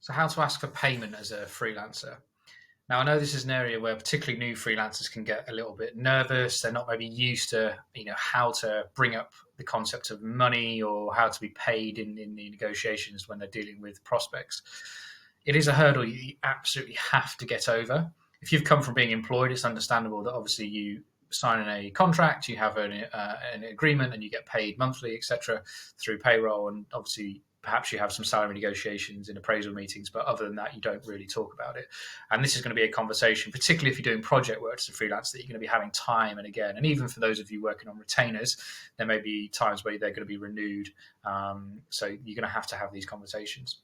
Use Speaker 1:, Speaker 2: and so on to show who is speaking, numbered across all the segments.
Speaker 1: So how to ask for payment as a freelancer. Now, I know this is an area where particularly new freelancers can get a little bit nervous. They're not maybe used to, how to bring up the concept of money or how to be paid in the negotiations when they're dealing with prospects. It is a hurdle you absolutely have to get over. If you've come from being employed, it's understandable that obviously you sign a contract, you have an agreement, and you get paid monthly, etc., through payroll, and obviously perhaps you have some salary negotiations in appraisal meetings, but other than that, you don't really talk about it. And this is going to be a conversation, particularly if you're doing project work as a freelance, that you're going to be having time and again. And even for those of you working on retainers, there may be times where they're going to be renewed. So you're going to have these conversations.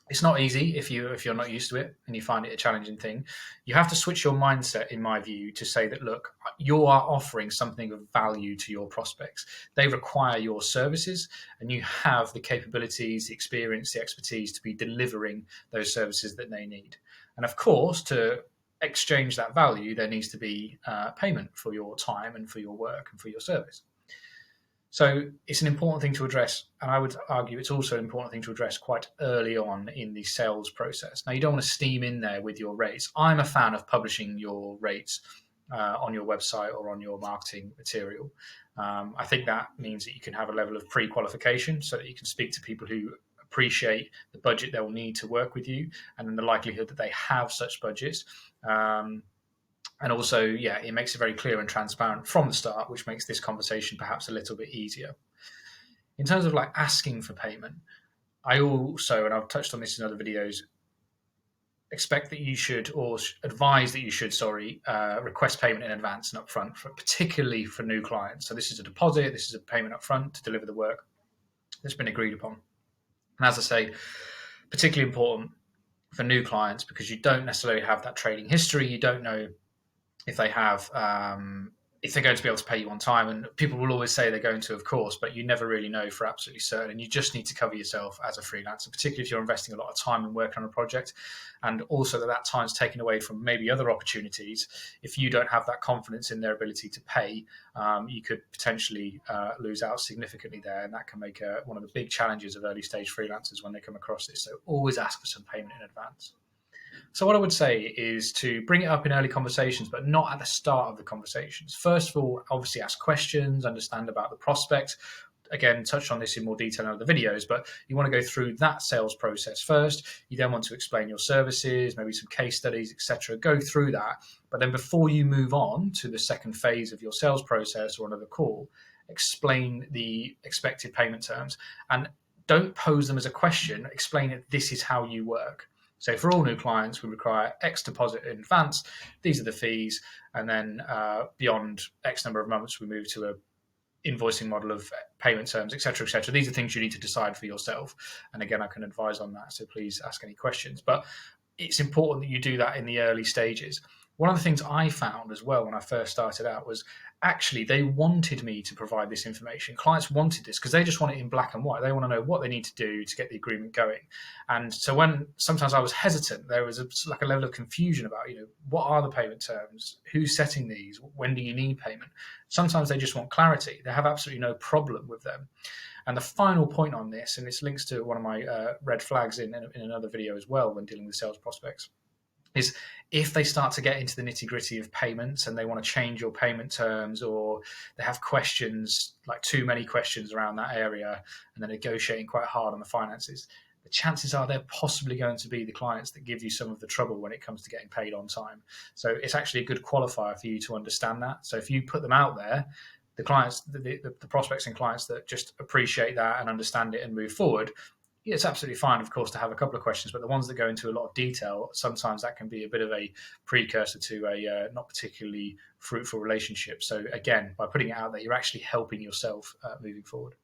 Speaker 1: It's not easy if you're not used to it and you find it a challenging thing. You have to switch your mindset, in my view, to say that, look, you are offering something of value to your prospects. They require your services, and you have the capabilities, the experience, the expertise to be delivering those services that they need. And of course, to exchange that value, there needs to be payment for your time and for your work and for your service. So it's an important thing to address, and I would argue it's also an important thing to address quite early on in the sales process. Now, you don't want to steam in there with your rates. I'm a fan of publishing your rates on your website or on your marketing material. I think that means that you can have a level of pre-qualification so that you can speak to people who appreciate the budget they will need to work with you, and then the likelihood that they have such budgets. And also, it makes it very clear and transparent from the start, which makes this conversation perhaps a little bit easier. In terms of like asking for payment, I also, and I've touched on this in other videos, expect that you should, or advise that you should, request payment in advance and upfront, particularly for new clients. So this is a deposit, this is a payment upfront to deliver the work that's been agreed upon. And as I say, particularly important for new clients because you don't necessarily have that trading history. You don't know if they have, if they're going to be able to pay you on time. And people will always say they're going to, of course, but you never really know for absolutely certain. And you just need to cover yourself as a freelancer, particularly if you're investing a lot of time in working on a project. And also that time's taken away from maybe other opportunities. If you don't have that confidence in their ability to pay, you could potentially lose out significantly there. And that can make one of the big challenges of early stage freelancers when they come across this. So always ask for some payment in advance. So what I would say is to bring it up in early conversations, but not at the start of the conversations. First of all, obviously ask questions, understand about the prospect. Again, touched on this in more detail in other videos, but you want to go through that sales process first. You then want to explain your services, maybe some case studies, etc. Go through that. But then before you move on to the second phase of your sales process or another call, explain the expected payment terms. And don't pose them as a question. Explain it, this is how you work. So for all new clients, we require X deposit in advance. These are the fees. And then beyond X number of months, we move to a invoicing model of payment terms, et cetera, et cetera. These are things you need to decide for yourself. And again, I can advise on that. So please ask any questions. But it's important that you do that in the early stages. One of the things I found as well when I first started out was actually they wanted me to provide this information. Clients wanted this because they just want it in black and white. They want to know what they need to do to get the agreement going. And so when sometimes I was hesitant, there was a level of confusion about, what are the payment terms? Who's setting these? When do you need payment? Sometimes they just want clarity. They have absolutely no problem with them. And the final point on this, and this links to one of my red flags in another video as well when dealing with sales prospects, is if they start to get into the nitty-gritty of payments and they want to change your payment terms, or they have questions, like too many questions around that area, and they're negotiating quite hard on the finances, the chances are they're possibly going to be the clients that give you some of the trouble when it comes to getting paid on time. So it's actually a good qualifier for you to understand that. So if you put them out there, the clients, the prospects and clients that just appreciate that and understand it and move forward, it's absolutely fine, of course, to have a couple of questions, but the ones that go into a lot of detail, sometimes that can be a bit of a precursor to a not particularly fruitful relationship. So again, by putting it out there, you're actually helping yourself moving forward.